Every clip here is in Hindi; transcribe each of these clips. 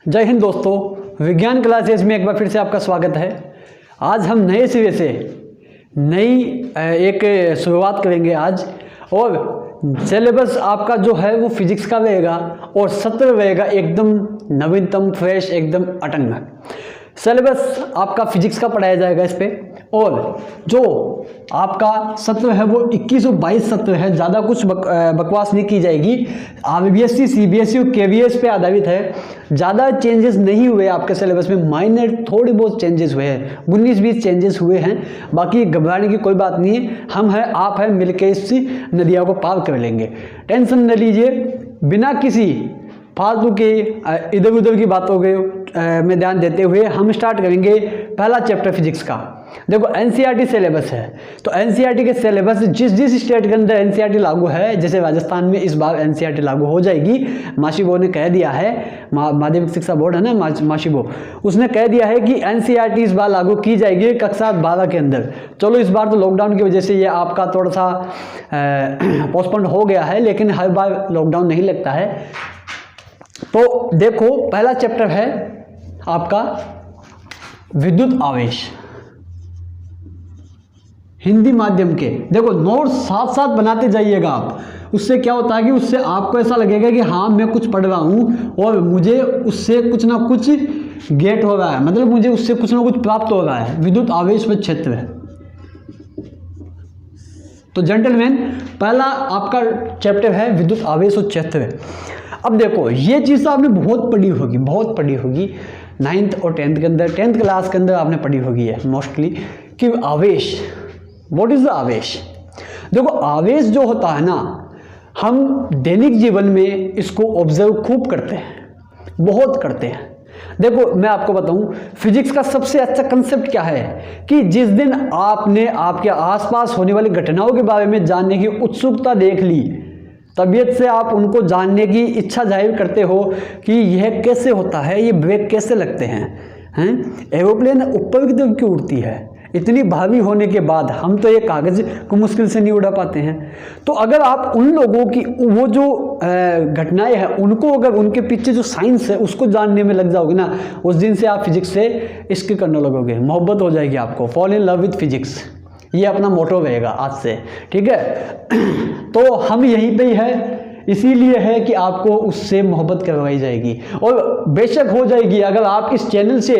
जय हिंद दोस्तों, विज्ञान क्लासेस में एक बार फिर से आपका स्वागत है। आज हम नए सिरे से नई एक शुरुआत करेंगे आज। और सिलेबस आपका जो है वो फिजिक्स का रहेगा और सत्र रहेगा एकदम नवीनतम, फ्रेश, एकदम अटंग। सिलेबस आपका फिजिक्स का पढ़ाया जाएगा इस पे। और जो आपका सत्र है वो 21 और 22 सत्र है, ज़्यादा कुछ बकवास नहीं की जाएगी। IBSC, CBSE और KVS पे आधारित है। ज़्यादा चेंजेस नहीं हुए आपके सिलेबस में, माइनर थोड़ी बहुत चेंजेस हुए हैं, 19-20 चेंजेस हुए हैं। बाकी घबराने की कोई बात नहीं है, हम हैं आप हैं, मिलके इस नदिया को पार कर लेंगे। टेंशन न लीजिए। बिना किसी फालतू के इधर उधर की बातों के में ध्यान देते हुए हम स्टार्ट करेंगे पहला चैप्टर फिजिक्स का। देखो NCERT सिलेबस है, तो NCERT के सिलेबस जिस स्टेट के अंदर NCERT लागू है, जैसे राजस्थान में इस बार NCERT लागू हो जाएगी। माशिबो ने कह दिया है, माध्यमिक शिक्षा बोर्ड है ना माशिबो, उसने कह दिया है कि NCERT इस बार लागू की जाएगी कक्षा 12 के अंदर। चलो इस बार तो लॉकडाउन की वजह से ये आपका थोड़ा सा पोस्टपोन हो गया है, लेकिन हर बार लॉकडाउन नहीं लगता है। तो देखो पहला चैप्टर है आपका विद्युत आवेश, हिंदी माध्यम के। देखो नोट्स साथ साथ बनाते जाइएगा आप। उससे क्या होता है कि उससे आपको ऐसा लगेगा कि हाँ मैं कुछ पढ़ रहा हूँ और मुझे उससे कुछ ना कुछ गेट हो रहा है, मतलब मुझे उससे कुछ ना कुछ प्राप्त हो रहा है। विद्युत आवेश व क्षेत्र है। तो जेंटलमैन, पहला आपका चैप्टर है विद्युत आवेश और क्षेत्र। अब देखो ये चीज़ तो आपने बहुत पढ़ी होगी 9th और 10th के अंदर, 10th क्लास के अंदर आपने पढ़ी होगी है मोस्टली, कि आवेश, व्हाट इज द आवेश। देखो आवेश जो होता है ना, हम दैनिक जीवन में इसको ऑब्जर्व खूब करते हैं, बहुत करते हैं। देखो मैं आपको बताऊं, फिजिक्स का सबसे अच्छा कंसेप्ट क्या है कि जिस दिन आपने आपके आसपास होने वाली घटनाओं के बारे में जानने की उत्सुकता देख ली, तबीयत से आप उनको जानने की इच्छा जाहिर करते हो कि यह कैसे होता है, ये ब्रेक कैसे लगते हैं, एरोप्लेन ऊपर की तरफ क्यों उड़ती है, इतनी भारी होने के बाद हम तो ये कागज़ को मुश्किल से नहीं उड़ा पाते हैं। तो अगर आप उन लोगों की वो जो घटनाएं हैं उनको, अगर उनके पीछे जो साइंस है उसको जानने में लग जाओगे ना, उस दिन से आप फिजिक्स से इश्क करने लगोगे, मोहब्बत हो जाएगी आपको, fall in love with physics. ये अपना मोटो रहेगा आज से, ठीक है। तो हम यहीं पे ही है, इसीलिए है कि आपको उससे मोहब्बत करवाई जाएगी और बेशक हो जाएगी अगर आप इस चैनल से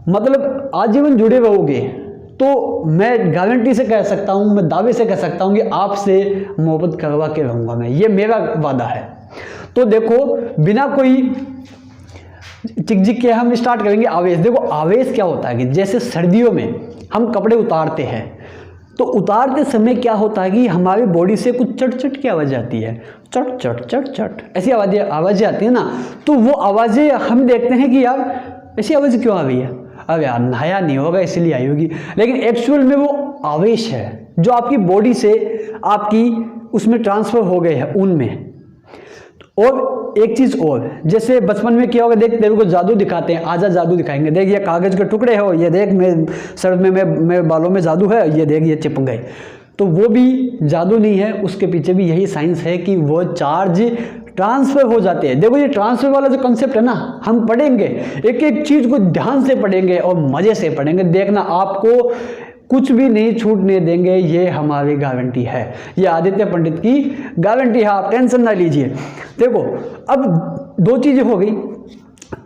मतलब आजीवन जुड़े रहोगे। तो मैं गारंटी से कह सकता हूँ, मैं दावे से कह सकता हूँ कि आपसे मोहब्बत करवा के रहूँगा मैं, ये मेरा वादा है। तो देखो बिना कोई चिक के हम स्टार्ट करेंगे आवेश। देखो आवेश क्या होता है कि जैसे सर्दियों में हम कपड़े उतारते हैं, तो उतारते समय क्या होता है कि हमारी बॉडी से कुछ चट चट की आवाज़ आती है, चट चट चट चट ऐसी आवाज़ें आती है ना। तो वो आवाज़ें हम देखते हैं कि यार ऐसी आवाज़ क्यों आ रही है, अब यार नहाया नहीं होगा इसलिए आई होगी, लेकिन एक्चुअल में वो आवेश है जो आपकी बॉडी से आपकी उसमें ट्रांसफ़र हो गए हैं ऊन में। और एक चीज़ और, जैसे बचपन में क्या होगा, देख तेरे को जादू दिखाते हैं, आजा जादू दिखाएंगे, देख ये कागज़ के टुकड़े हो, ये देख मैं सर में मेरे बालों में जादू है, ये देख ये चिपक गए। तो वो भी जादू नहीं है, उसके पीछे भी यही साइंस है कि वो चार्ज ट्रांसफ़र हो जाते हैं। देखो ये ट्रांसफ़र वाला जो कंसेप्ट है ना, हम पढ़ेंगे, एक एक चीज़ को ध्यान से पढ़ेंगे और मज़े से पढ़ेंगे, देखना आपको कुछ भी नहीं छूटने देंगे, ये हमारी गारंटी है, ये आदित्य पंडित की गारंटी है, आप टेंशन ना लीजिए। देखो अब दो चीज़ें हो गई,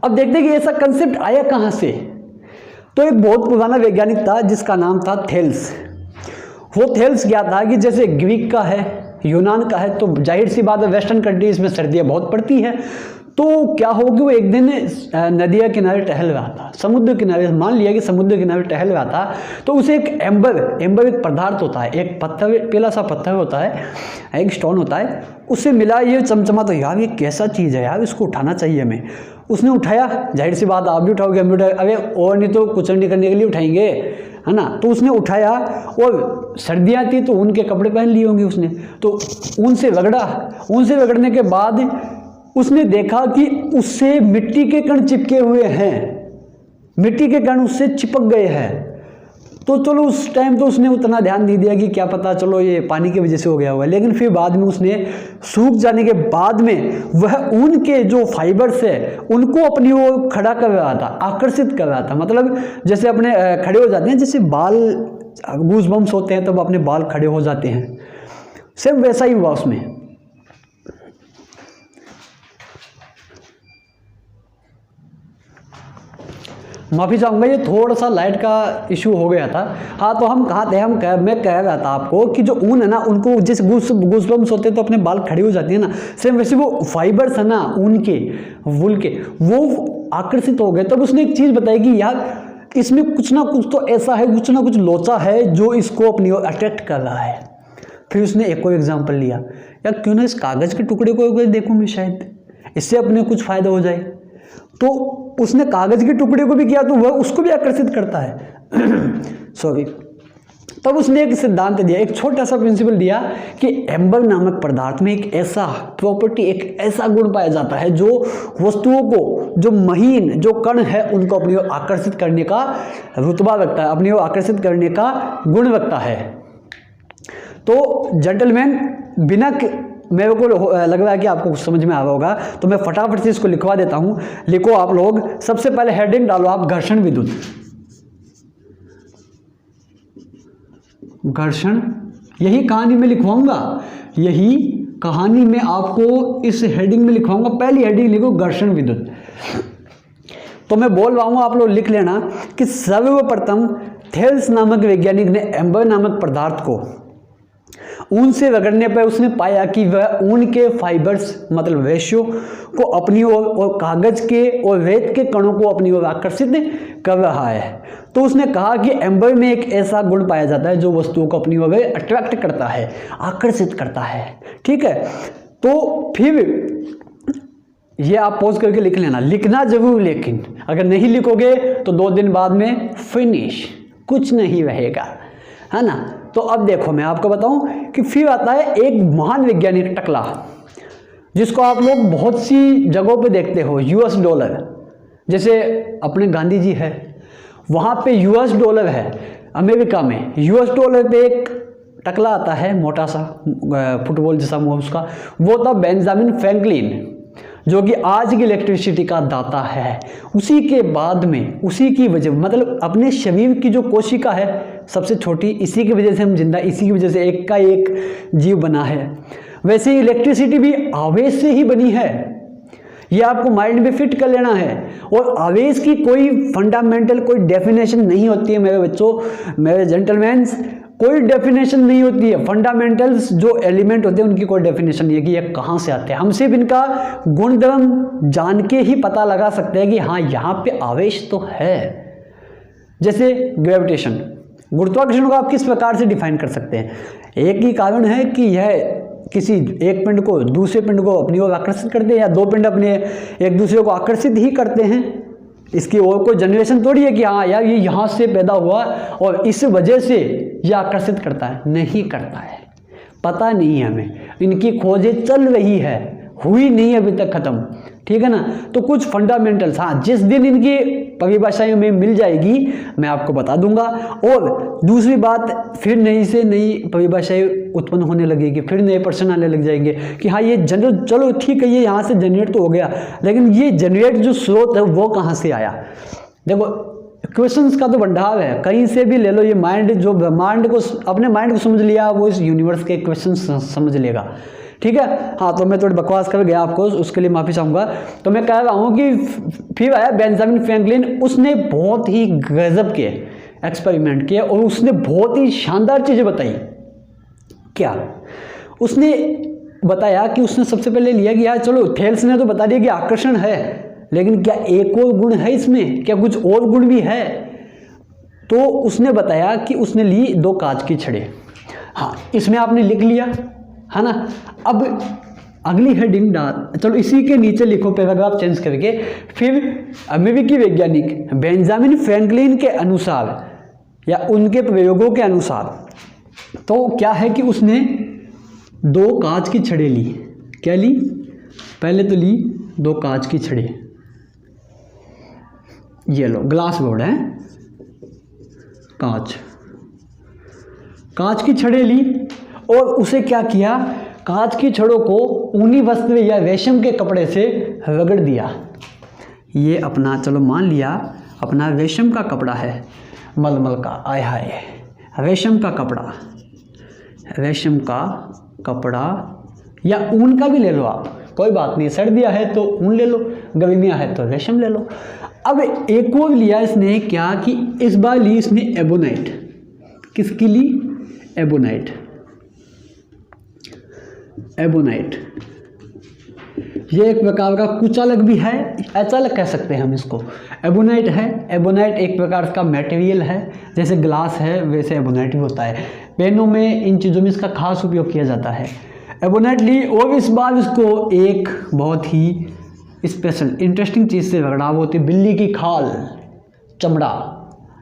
अब देखते हैं कि ऐसा कंसेप्ट आया कहाँ से। तो एक बहुत पुराना वैज्ञानिक था जिसका नाम था थेल्स। वो थेल्स क्या था कि जैसे ग्रीक का है, यूनान का है, तो जाहिर सी बात है वेस्टर्न कंट्रीज में सर्दियाँ बहुत पड़ती हैं। तो क्या हो कि वो एक दिन नदिया किनारे टहल रहा था, समुद्र किनारे, मान लिया कि समुद्र किनारे टहल रहा था। तो उसे एक एम्बर एक पदार्थ होता है, एक पत्थर, पीला सा पत्थर होता है, एक स्टोन होता है, उससे मिला, ये चमचमा, तो यार ये कैसा चीज़ है यार, इसको उठाना चाहिए हमें। उसने उठाया, जाहिर सी बात आप भी उठाओगे, हम भी उठाए, अरे और नहीं तो कुचलनी करने के लिए उठाएंगे, है ना। तो उसने उठाया और सर्दियाँ थी तो ऊन के कपड़े पहन लिए होंगे उसने, तो ऊन से रगड़ने के बाद उसने देखा कि उससे मिट्टी के कण चिपके हुए हैं, मिट्टी के कण उससे चिपक गए हैं। तो चलो उस टाइम तो उसने उतना ध्यान नहीं दिया कि क्या पता चलो ये पानी की वजह से हो गया होगा, लेकिन फिर बाद में उसने सूख जाने के बाद में वह ऊन के जो फाइबर्स है उनको अपनी ओर खड़ा कर रहा था, आकर्षित कर रहा था। मतलब जैसे अपने खड़े हो जाते हैं, जैसे बाल गूज बम्स होते हैं तब अपने बाल खड़े हो जाते हैं, सेम वैसा ही हुआ उसमें। माफ़ी चाहूँगा, ये थोड़ा सा लाइट का इशू हो गया था। हाँ, तो हम कहाँ थे, मैं कह रहा था आपको कि जो ऊन है ना, उनको जैसे गूज़बम्प्स होते हैं तो अपने बाल खड़े हो जाती है ना, सेम वैसे वो फाइबर्स है ना ऊन के, वूल के, वो आकर्षित हो गए। तब उसने एक चीज़ बताई कि यार इसमें कुछ ना कुछ तो ऐसा है, कुछ ना कुछ लोचा है जो इसको अपनी ओर अट्रैक्ट कर रहा है। फिर उसने एक और एग्जाम्पल लिया, यार क्यों ना इस कागज़ के टुकड़े को देखूँ मैं, शायद इससे अपने कुछ फ़ायदा हो जाए। तो उसने कागज़ के टुकड़े को भी किया तो वह उसको भी आकर्षित करता है। सॉरी। तब उसने एक सिद्धांत दिया, एक छोटा सा प्रिंसिपल दिया कि एम्बर नामक पदार्थ में एक ऐसा प्रॉपर्टी, एक ऐसा गुण पाया जाता है जो वस्तुओं को, जो महीन जो कण है उनको अपनी ओर आकर्षित करने का रुतबा रखता है, अपनी ओर आकर्षित करने का गुण रखता है। तो जेंटलमैन, बिना मेरे को लग रहा है कि आपको कुछ समझ में आ रहा होगा, तो मैं फटाफट से इसको लिखवा देता हूं। लिखो आप लोग, सबसे पहले हेडिंग डालो आप, घर्षण विद्युत। घर्षण, यही कहानी में लिखवाऊंगा, यही कहानी में आपको इस हेडिंग में लिखवाऊंगा। पहली हेडिंग लिखो घर्षण विद्युत। तो मैं बोल रहा हूं, आप लोग लिख लेना कि सर्वप्रथम थेल्स नामक वैज्ञानिक ने एम्बर नामक पदार्थ को ऊन से रगड़ने पर उसने पाया कि वह ऊन के फाइबर्स, मतलब रेशियो को अपनी ओर और कागज के और रेत के कणों को अपनी ओर आकर्षित कर रहा है। तो उसने कहा कि एम्बर में एक ऐसा गुण पाया जाता है जो वस्तुओं को अपनी ओर अट्रैक्ट करता है, आकर्षित करता है। ठीक है, तो फिर ये आप पॉज करके लिख लेना, लिखना जरूर, लेकिन अगर नहीं लिखोगे तो 2 दिन बाद में फिनिश, कुछ नहीं रहेगा, है ना। तो अब देखो मैं आपको बताऊं कि फिर आता है एक महान वैज्ञानिक टकला, जिसको आप लोग बहुत सी जगहों पे देखते हो, यूएस डॉलर। जैसे अपने गांधी जी है, वहाँ पे यूएस डॉलर है। अमेरिका में यूएस डॉलर पे एक टकला आता है, मोटा सा, फुटबॉल जैसा मुंह उसका, वो था बेंजामिन फ्रैंकलिन, जो कि आज की इलेक्ट्रिसिटी का दाता है। उसी के बाद में, उसी की वजह, मतलब अपने शरीर की जो कोशिका है सबसे छोटी, इसी की वजह से हम जिंदा, इसी की वजह से एक का एक जीव बना है। वैसे ही इलेक्ट्रिसिटी भी आवेश से ही बनी है, ये आपको माइंड में फिट कर लेना है। और आवेश की कोई फंडामेंटल कोई डेफिनेशन नहीं होती है मेरे बच्चों, मेरे जेंटलमैन्स, कोई डेफिनेशन नहीं होती है। फंडामेंटल्स जो एलिमेंट होते हैं उनकी कोई डेफिनेशन नहीं है कि ये कहाँ से आते हैं। हम सिर्फ इनका गुणधर्म जान के ही पता लगा सकते हैं कि हाँ यहाँ पे आवेश तो है। जैसे ग्रेविटेशन, गुरुत्वाकर्षण को आप किस प्रकार से डिफाइन कर सकते हैं? एक ही कारण है कि यह किसी एक पिंड को दूसरे पिंड को अपनी ओर आकर्षित करते हैं, या 2 पिंड अपने एक दूसरे को आकर्षित ही करते हैं। इसकी और कोई जनरेशन थोड़ी है कि हाँ यार ये यहाँ से पैदा हुआ और इस वजह से ये आकर्षित करता है, नहीं करता है, पता नहीं है हमें। इनकी खोजें चल रही है, हुई नहीं है अभी तक खत्म, ठीक है ना। तो कुछ फंडामेंटल्स, हाँ, जिस दिन इनकी परिभाषाएं में मिल जाएगी मैं आपको बता दूंगा। और दूसरी बात, फिर नई से नई परिभाषाएं उत्पन्न होने लगेगी, फिर नए प्रश्न आने लग जाएंगे कि हाँ ये जनरेट, चलो ठीक है ये यहाँ से जनरेट तो हो गया, लेकिन ये जनरेट जो स्रोत है वो कहाँ से आया? देखो क्वेश्चंस का तो भंडार है, कहीं से भी ले लो। ये माइंड जो ब्रह्मांड को, अपने माइंड को समझ लिया, वो इस यूनिवर्स के क्वेश्चंस समझ लेगा, ठीक है। हाँ, तो मैं थोड़ी बकवास कर गया आपको, उसके लिए माफ़ी चाहूँगा। तो मैं कह रहा हूँ कि फिर आया बेंजामिन फ्रैंकलिन, उसने बहुत ही गजब के एक्सपेरिमेंट किए और उसने बहुत ही शानदार चीज़ें बताई। क्या उसने बताया कि उसने सबसे पहले लिया कि यार चलो थेल्स ने तो बता दिया कि आकर्षण है, लेकिन क्या एक और गुण है इसमें, क्या कुछ और गुण भी है? तो उसने बताया कि उसने ली 2 कांच की छड़ें। हाँ, इसमें आपने लिख लिया है ना। अब अगली हेडिंग डाल, चलो इसी के नीचे लिखो पैराग्राफ चेंज करके। फिर अमेरिकी वैज्ञानिक बेंजामिन फ्रैंकलिन के अनुसार या उनके प्रयोगों के अनुसार तो क्या है कि उसने 2 कांच की छड़ें ली। क्या ली? पहले तो ली 2 कांच की छड़ें, ये लो ग्लास बोर्ड है, कांच, कांच की छड़ें ली और उसे क्या किया, कांच की छड़ों को ऊनी वस्त्र या रेशम के कपड़े से रगड़ दिया। ये अपना चलो मान लिया अपना रेशम का कपड़ा है, मलमल का, आय हाय, रेशम का कपड़ा, रेशम का कपड़ा या ऊन का भी ले लो आप, कोई बात नहीं, सर्दियाँ है तो ऊन ले लो, गर्मियाँ है तो रेशम ले लो। अब एक और लिया इसने क्या कि इस बार ली इसने एबोनाइट। किसकी ली? एबोनाइट। एबोनाइट ये एक प्रकार का कुचालक भी है, अचालक कह सकते हैं हम इसको। एबोनाइट है, एबोनाइट एक प्रकार का मटेरियल है, जैसे ग्लास है वैसे एबोनाइट भी होता है। पेनों में, इन चीज़ों में इसका खास उपयोग किया जाता है। एबोनाइट ली और इस बार इसको एक बहुत ही स्पेशल इंटरेस्टिंग चीज़ से रगड़ा, वो होती है बिल्ली की खाल, चमड़ा,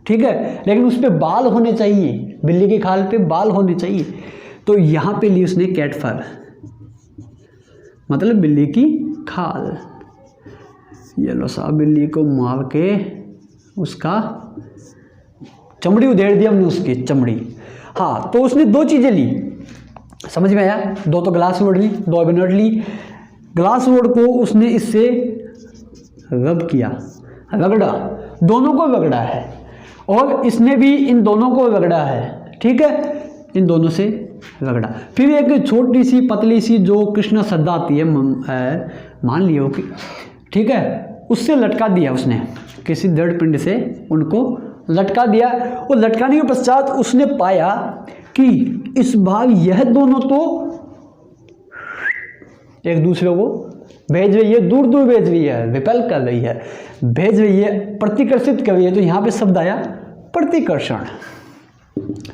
ठीक है, लेकिन उस पर बाल होने चाहिए, बिल्ली की खाल पे बाल होने चाहिए। तो यहाँ पे ली उसने कैट फर, मतलब बिल्ली की खाल। ये लो साहब, बिल्ली को मार के उसका चमड़ी उधेड़ दी हमने, उसकी चमड़ी। हाँ, तो उसने दो चीज़ें ली, समझ में आया? दो तो ग्लास वुड ली, दो एबोनाइट ली। ग्लास वुड को उसने इससे रब किया, रगड़ा, दोनों को रगड़ा है, और इसने भी इन दोनों को रगड़ा है, ठीक है, इन दोनों से रगड़ा। फिर एक छोटी सी पतली सी जो कृष्ण सद्दा आती है, मान लियो कि, ठीक है, उससे लटका दिया उसने, किसी दृढ़ पिंड से उनको लटका दिया। और लटकाने के पश्चात उसने पाया कि इस बार यह दोनों तो एक दूसरे को भेज रही है, दूर दूर भेज रही है, रिपेल कर रही है, भेज रही है, प्रतिकर्षित कर रही है। तो यहाँ पे शब्द आया प्रतिकर्षण,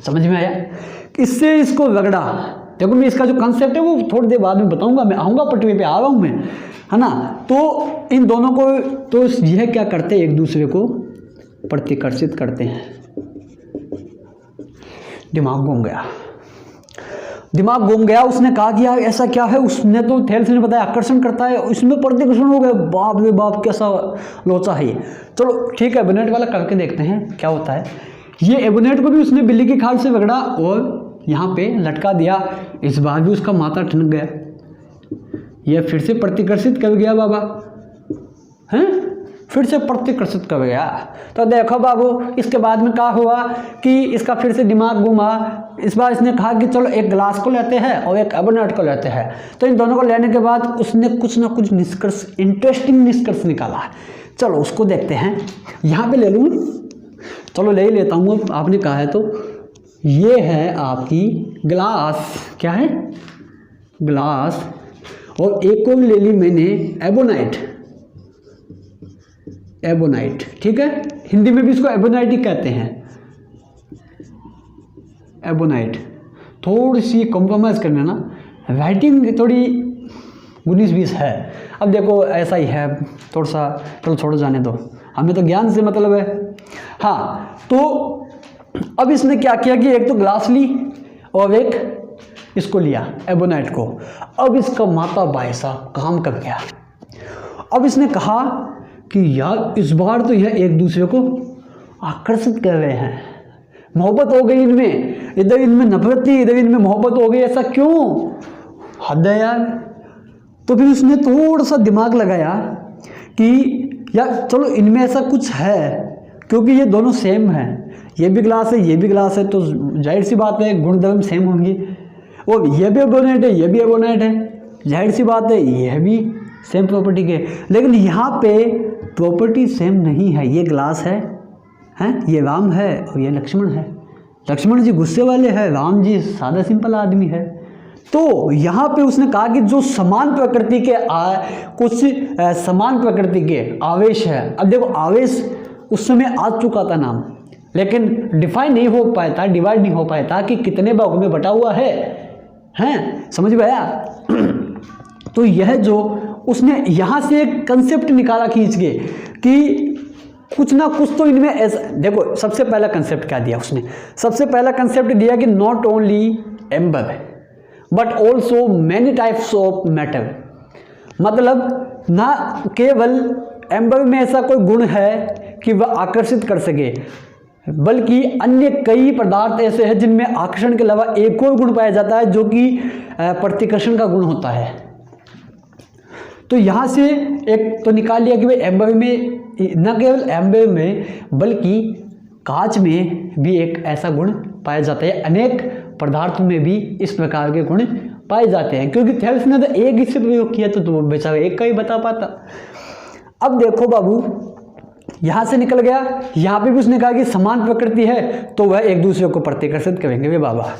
समझ में आया? इससे इसको रगड़ा। देखो मैं इसका जो कॉन्सेप्ट है वो थोड़ी देर बाद में बताऊंगा, मैं आऊँगा पटरी पे, आ रहा हूँ मैं, है ना। तो इन दोनों को, तो यह क्या करते हैं, एक दूसरे को प्रतिकर्षित करते हैं। दिमाग घूम गया, दिमाग घूम गया। उसने कहा कि यार ऐसा क्या है, उसने तो थेल्स ने बताया आकर्षण करता है, इसमें प्रतिकर्षण हो गया। बाप रे बाप, कैसा लोचा है ये। चलो ठीक है, एबोनाइट वाला करके देखते हैं क्या होता है। ये एबोनाइट को भी उसने बिल्ली की खाल से रगड़ा और यहाँ पे लटका दिया। इस बार भी उसका माथा ठनक गया, ये फिर से प्रतिकर्षित कर गया बाबा, हैं, फिर से प्रतिकर्षित कर गया। तो देखो बाबू, इसके बाद में क्या हुआ कि इसका फिर से दिमाग घूमा। इस बार इसने कहा कि चलो एक ग्लास को लेते हैं और एक एबोनाइट को लेते हैं। तो इन दोनों को लेने के बाद उसने कुछ ना कुछ निष्कर्ष, इंटरेस्टिंग निष्कर्ष निकाला। चलो उसको देखते हैं। यहाँ पे ले लूँ, चलो ले ही लेता हूँ, आपने कहा है तो। ये है आपकी ग्लास, क्या है, ग्लास, और एक को भी ले ली मैंने एबोनाइट, एबोनाइट, ठीक है, हिंदी में भी इसको एबोनाइट ही कहते हैं, एबोनाइट। थोड़ी सी कॉम्प्रोमाइज़ करना ना, राइटिंग थोड़ी 19-20 है। अब देखो ऐसा ही है, थोड़ा सा, चलो छोड़ो जाने दो, हमें तो ज्ञान से मतलब है। हाँ, तो अब इसने क्या किया कि एक तो ग्लास ली और एक इसको लिया, एबोनाइट को। अब इसका माता भाई साहब काम कर गया। अब इसने कहा कि यार इस बार तो यह एक दूसरे को आकर्षित कर रहे हैं, मोहब्बत हो गई इनमें, इधर इनमें नफरत थी, इधर इनमें मोहब्बत हो गई, ऐसा क्यों, हद है यार। तो फिर उसने थोड़ा सा दिमाग लगाया कि यार चलो इनमें ऐसा कुछ है, क्योंकि ये दोनों सेम हैं, ये भी ग्लास है, ये भी ग्लास है, तो जाहिर सी बात है गुणधर्म सेम होंगे। और ये भी एबोनाइट है, ये भी एबोनाइट है, जाहिर सी बात है यह भी सेम प्रॉपर्टी के। लेकिन यहाँ पे प्रॉपर्टी सेम नहीं है, ये ग्लास है, हैं, ये राम है और ये लक्ष्मण है। लक्ष्मण जी गुस्से वाले हैं, राम जी सादा सिंपल आदमी है। तो यहाँ पे उसने कहा कि जो समान प्रकृति के कुछ समान प्रकृति के आवेश है। अब देखो आवेश उस समय आ चुका था नाम, लेकिन डिफाइन नहीं हो पाया था, डिवाइड नहीं हो पाया था कि कितने भागों में बटा हुआ है, हैं, समझ में आया। तो यह जो उसने यहाँ से एक कंसेप्ट निकाला खींच के कि कुछ ना कुछ तो इनमें ऐसा। देखो सबसे पहला कंसेप्ट क्या दिया उसने, सबसे पहला कंसेप्ट दिया कि not only amber but also many types of matter. मतलब ना केवल एम्बर में ऐसा कोई गुण है कि वह आकर्षित कर सके, बल्कि अन्य कई पदार्थ ऐसे हैं जिनमें आकर्षण के अलावा एक और गुण पाया जाता है जो कि प्रतिकर्षण का गुण होता है। तो यहाँ से एक तो निकाल लिया कि भाई एम्बर में, न केवल एम्बर में बल्कि कांच में भी एक ऐसा गुण पाया जाता है, अनेक पदार्थों में भी इस प्रकार के गुण पाए जाते हैं। क्योंकि थेल्स ने तो एक इससे प्रयोग किया तो बेचारा एक का ही बता पाता। अब देखो बाबू, यहाँ से निकल गया, यहाँ पे भी उसने कहा कि समान प्रकृति है तो वह एक दूसरे को प्रतिकर्षित करेंगे वे बाबा।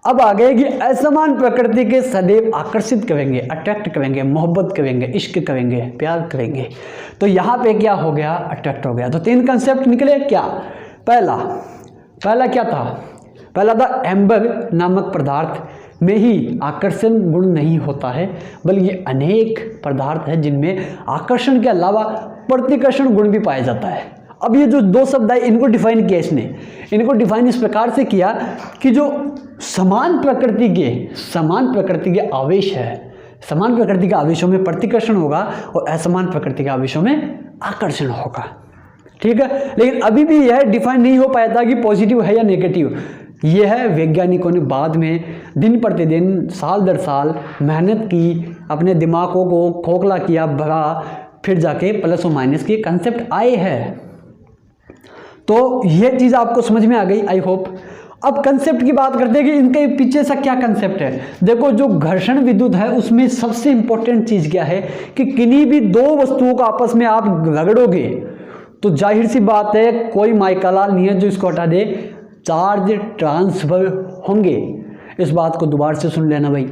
अब आ गए कि असमान प्रकृति के सदैव आकर्षित करेंगे, अट्रैक्ट करेंगे, मोहब्बत करेंगे, इश्क करेंगे, प्यार करेंगे। तो यहाँ पे क्या हो गया, अट्रैक्ट हो गया। तो 3 कंसेप्ट निकले क्या, पहला क्या था, पहला था एम्बर नामक पदार्थ में ही आकर्षण गुण नहीं होता है बल्कि अनेक पदार्थ हैं जिनमें आकर्षण के अलावा प्रतिकर्षण गुण भी पाया जाता है। अब ये जो 2 शब्द है इनको डिफाइन किया इसने, इनको डिफाइन इस प्रकार से किया कि जो समान प्रकृति के आवेश है, समान प्रकृति के आवेशों में प्रतिकर्षण होगा और असमान प्रकृति के आवेशों में आकर्षण होगा। ठीक है, लेकिन अभी भी यह डिफाइन नहीं हो पाया था कि पॉजिटिव है या नेगेटिव। यह है वैज्ञानिकों ने बाद में दिन प्रतिदिन, साल दर साल मेहनत की, अपने दिमागों को खोखला किया, भरा, फिर जाके प्लस और माइनस के कंसेप्ट आए हैं। तो यह चीज़ आपको समझ में आ गई आई होप। अब कंसेप्ट की बात करते हैं कि इनके पीछे सा क्या कंसेप्ट है। देखो, जो घर्षण विद्युत है उसमें सबसे इंपॉर्टेंट चीज़ क्या है कि किन्हीं भी 2 वस्तुओं को आपस में आप रगड़ोगे तो जाहिर सी बात है कोई माइकालाल नहीं है जो इसको हटा दे, चार्ज ट्रांसफर होंगे। इस बात को दोबारा से सुन लेना भाई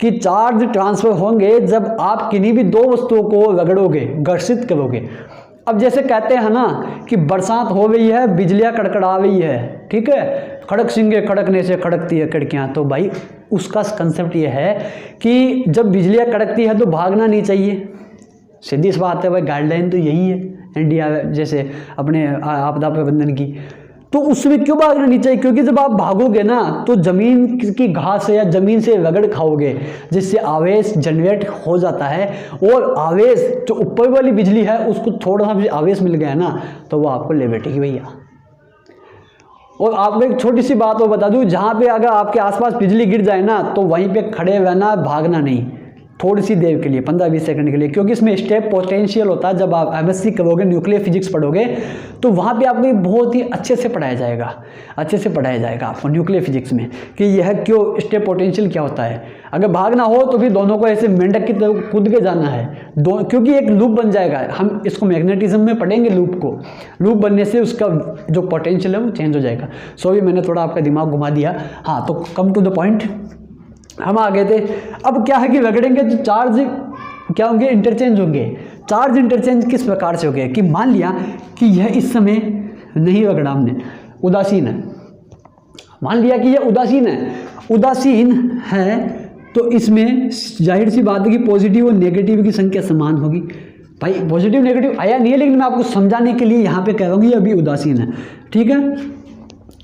कि चार्ज ट्रांसफर होंगे जब आप किन्हीं भी 2 वस्तुओं को रगड़ोगे, घर्षित करोगे। अब जैसे कहते हैं ना कि बरसात हो गई है, बिजलियाँ कड़कड़ा रही है, ठीक है, खड़क सिंगे खड़कने से खड़कती है खिड़कियाँ। तो भाई उसका कंसेप्ट ये है कि जब बिजलियाँ कड़कती है तो भागना नहीं चाहिए, सीधी सी बात है भाई, गाइडलाइन तो यही है इंडिया जैसे अपने आपदा प्रबंधन की। तो उसमें क्यों भागना नहीं चाहिए, क्योंकि जब आप भागोगे ना तो ज़मीन की घास या ज़मीन से रगड़ खाओगे जिससे आवेश जनरेट हो जाता है, और आवेश जो ऊपर वाली बिजली है उसको थोड़ा सा भी आवेश मिल गया ना तो वो आपको ले बैठेगी भैया। और आपको एक छोटी सी बात और बता दूं, जहाँ पे अगर आपके आसपास बिजली गिर जाए ना तो वहीं पे खड़े रहना, भागना नहीं, थोड़ी सी देर के लिए 15-20 सेकंड के लिए, क्योंकि इसमें स्टेप पोटेंशियल होता है। जब आप एमएससी करोगे, न्यूक्लियर फिजिक्स पढ़ोगे तो वहाँ पे आपको बहुत ही अच्छे से पढ़ाया जाएगा, आपको न्यूक्लियर फिजिक्स में कि यह क्यों स्टेप पोटेंशियल क्या होता है। अगर भागना हो तो भी दोनों को ऐसे मेंढक की तरह कूद के जाना है, क्योंकि एक लूप बन जाएगा। हम इसको मैग्नेटिज्म में पढ़ेंगे, लूप बनने से उसका जो पोटेंशियल है वो चेंज हो जाएगा। सॉरी मैंने थोड़ा आपका दिमाग घुमा दिया। हाँ, तो कम टू द पॉइंट हम आ गए थे। अब क्या है कि रगड़ेंगे तो चार्ज क्या होंगे, इंटरचेंज होंगे। चार्ज इंटरचेंज किस प्रकार से हो गए कि मान लिया कि यह इस समय नहीं रगड़ा हमने, उदासीन है, मान लिया कि यह उदासीन है तो इसमें जाहिर सी बात है कि पॉजिटिव और नेगेटिव की संख्या समान होगी। भाई पॉजिटिव नेगेटिव आया नहीं है, लेकिन मैं आपको समझाने के लिए यहाँ पे कह रहा हूँ कि ये अभी उदासीन है, ठीक है,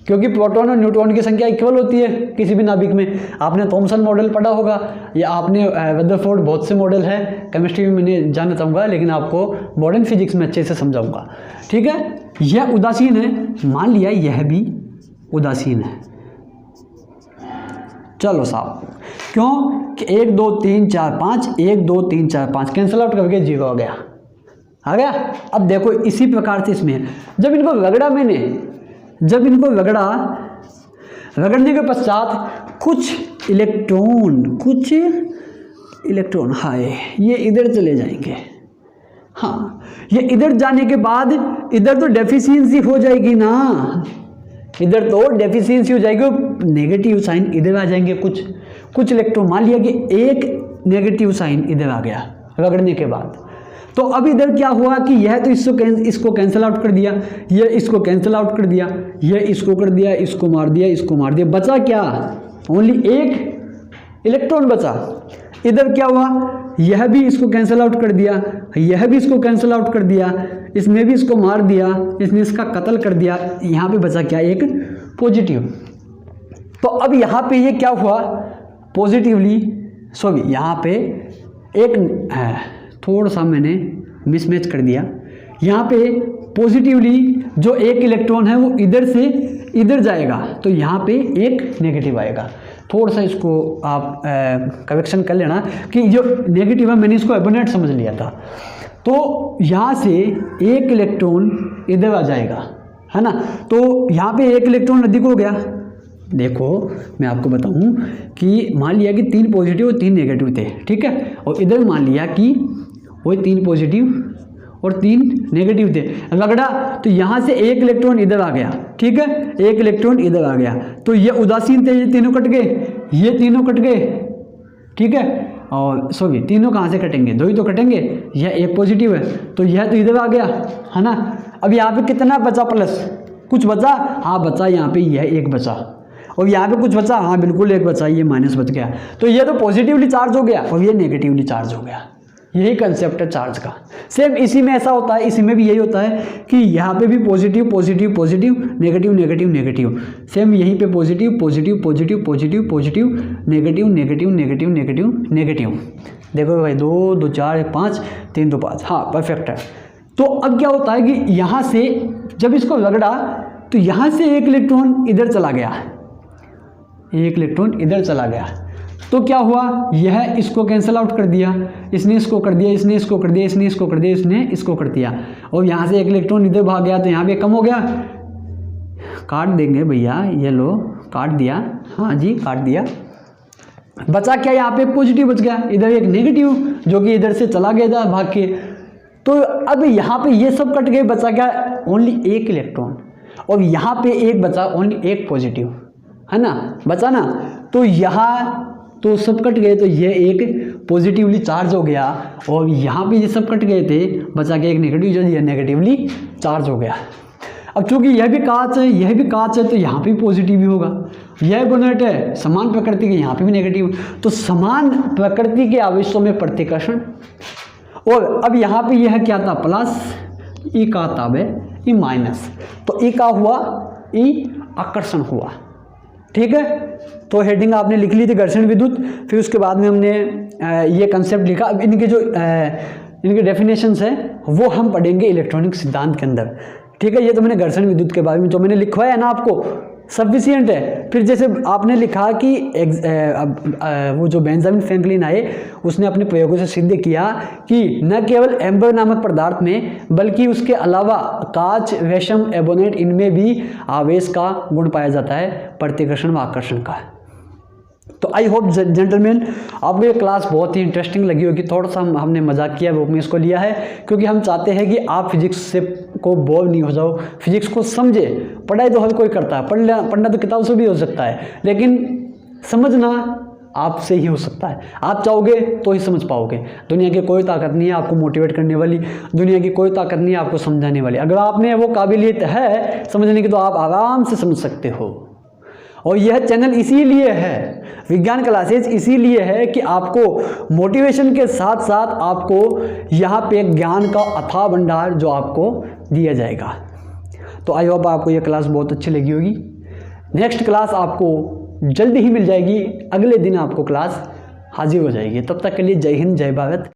क्योंकि प्रोटॉन और न्यूट्रॉन की संख्या इक्वल होती है किसी भी नाभिक में। आपने थॉमसन मॉडल पढ़ा होगा या आपने रदरफोर्ड, बहुत से मॉडल है, केमिस्ट्री में मैंने जानना चाहूँगा, लेकिन आपको मॉडर्न फिजिक्स में अच्छे से समझाऊंगा, ठीक है। यह उदासीन है, मान लिया यह भी उदासीन है। चलो साहब, क्यों कि 1 2 3 4 5, 1 2 3 4 5 कैंसिल आउट करके 0 हो गया, आ गया। अब देखो इसी प्रकार से इसमें जब इनको रगड़ा मैंने, जब इनको रगड़ने के पश्चात कुछ इलेक्ट्रॉन हाय ये इधर चले जाएंगे। हाँ, ये इधर जाने के बाद इधर तो डेफिशिएंसी हो जाएगी ना, इधर तो डेफिशिएंसी हो जाएगी, नेगेटिव साइन इधर आ जाएंगे। कुछ इलेक्ट्रॉन, मान लिया कि एक नेगेटिव साइन इधर आ गया रगड़ने के बाद, तो अब इधर क्या हुआ कि यह तो इसको कैंसिल आउट कर दिया, यह इसको कैंसिल आउट कर दिया, यह इसको कर दिया, इसको मार दिया, बचा क्या, ओनली एक इलेक्ट्रॉन बचा। इधर क्या हुआ, यह भी इसको कैंसिल आउट कर दिया, यह भी इसको कैंसिल आउट कर दिया, इसने भी इसको मार दिया, इसने इसका कत्ल कर दिया, यहाँ पे बचा क्या, एक पॉजिटिव। तो अब यहाँ पे ये क्या हुआ, यहाँ पे एक थोड़ा सा मैंने मिसमैच कर दिया, यहाँ पे पॉजिटिवली जो एक इलेक्ट्रॉन है वो इधर से इधर जाएगा, तो यहाँ पे एक नेगेटिव आएगा। थोड़ा सा इसको आप करेक्शन कर लेना कि जो नेगेटिव है मैंने इसको एबोनेट समझ लिया था। तो यहाँ से एक इलेक्ट्रॉन इधर आ जाएगा, है ना। तो यहाँ पे एक इलेक्ट्रॉन अधिक हो गया। देखो मैं आपको बताऊं कि मान लिया कि 3 पॉजिटिव और 3 नेगेटिव थे, ठीक है, और इधर मान लिया कि वो 3 पॉजिटिव और 3 नेगेटिव थे, रगड़ा, तो यहाँ से एक इलेक्ट्रॉन इधर आ गया, ठीक है, एक इलेक्ट्रॉन इधर आ गया, तो ये उदासीन थे, ये तीनों कट गए, ये तीनों कट गए, ठीक है, और सॉरी तीनों कहाँ से कटेंगे, 2 ही तो कटेंगे, यह एक पॉजिटिव है तो यह तो इधर आ गया, है ना। अब यहाँ पे कितना बचा प्लस, कुछ बचा, हाँ बचा, यहाँ पे यह एक बचा, और यहाँ पे कुछ बचा, हाँ बिल्कुल एक बचा, ये माइनस बच गया, तो ये तो पॉजिटिवली चार्ज हो गया और ये नेगेटिवली चार्ज हो गया। यही कंसेप्ट है चार्ज का। सेम इसी में ऐसा होता है, इसी में भी यही होता है कि यहाँ पे भी positive positive positive, negative negative negative, same यहीं पे positive positive positive positive positive, negative negative negative negative negative. देखो भाई 2 2 4 5 3 2 5, हाँ परफेक्ट है। तो अब क्या होता है कि यहाँ से जब इसको रगड़ा तो यहाँ से एक इलेक्ट्रॉन इधर चला गया, एक इलेक्ट्रॉन इधर चला गया, तो क्या हुआ, यह इसको कैंसिल आउट कर दिया, इसने इसको कर दिया, इसने इसको कर दिया, इसने इसको कर दिया, इसने इसको कर दिया, और यहाँ से एक इलेक्ट्रॉन इधर भाग गया तो यहाँ पे कम हो गया। काट देंगे भैया, ये लो काट दिया, हाँ जी काट दिया। बचा क्या, यहाँ पे पॉजिटिव बच गया, इधर एक नेगेटिव जो कि इधर से चला गया था भाग के। तो अब यहाँ पे ये सब कट गए, बचा क्या, ओनली एक इलेक्ट्रॉन, और यहाँ पे एक बचा, ओनली एक पॉजिटिव, है ना, बचा ना। तो यहाँ तो सब कट गए, तो ये एक पॉजिटिवली चार्ज हो गया, और यहाँ पे ये सब कट गए थे, बचा के एक नेगेटिव, जो ये नेगेटिवली चार्ज हो गया। अब चूंकि यह भी कांच है, यह भी कांच है, तो यहाँ पे पॉजिटिव ही होगा। यह बोनेट है समान प्रकृति के, यहाँ पे भी नेगेटिव, तो समान प्रकृति के आवेशों में प्रतिकर्षण। और अब यहाँ पे यह क्या था, प्लस, ई का ताब है, ई माइनस, तो ई का हुआ, ई आकर्षण हुआ, ठीक है। तो हेडिंग आपने लिख ली थी घर्षण विद्युत, फिर उसके बाद में हमने ये कंसेप्ट लिखा। अब इनके जो इनके डेफिनेशंस हैं वो हम पढ़ेंगे इलेक्ट्रॉनिक सिद्धांत के अंदर, ठीक है। ये तो मैंने घर्षण विद्युत के बारे में जो मैंने लिखवाया है ना आपको, सफिशिएंट है। फिर जैसे आपने लिखा कि वो जो बेंजामिन फ्रैंकलिन आए, उसने अपने प्रयोगों से सिद्ध किया कि न केवल एम्बर नामक पदार्थ में बल्कि उसके अलावा कांच, रेशम, एबोनेट, इनमें भी आवेश का गुण पाया जाता है, प्रतिकर्षण व आकर्षण का। तो आई होप जेंटलमैन आपको ये क्लास बहुत ही इंटरेस्टिंग लगी होगी। थोड़ा सा हमने मजाक किया रूप में इसको लिया है, क्योंकि हम चाहते हैं कि आप फिजिक्स से को बोर नहीं हो जाओ, फिजिक्स को समझे। पढ़ाई तो हर कोई करता है, पढ़ना तो किताब से भी हो सकता है, लेकिन समझना आपसे ही हो सकता है। आप चाहोगे तो ही समझ पाओगे। दुनिया की कोई ताकत नहीं है आपको मोटिवेट करने वाली, दुनिया की कोई ताकत नहीं है आपको समझाने वाली। अगर आप में वो काबिलियत है समझने की तो आप आराम से समझ सकते हो। और यह चैनल इसीलिए है, विज्ञान क्लासेज इसीलिए है कि आपको मोटिवेशन के साथ साथ आपको यहाँ पे ज्ञान का अथाह भंडार जो आपको दिया जाएगा। तो आई होप आपको यह क्लास बहुत अच्छी लगी होगी। नेक्स्ट क्लास आपको जल्दी ही मिल जाएगी, अगले दिन आपको क्लास हाजिर हो जाएगी। तब तक के लिए जय हिंद, जय भारत।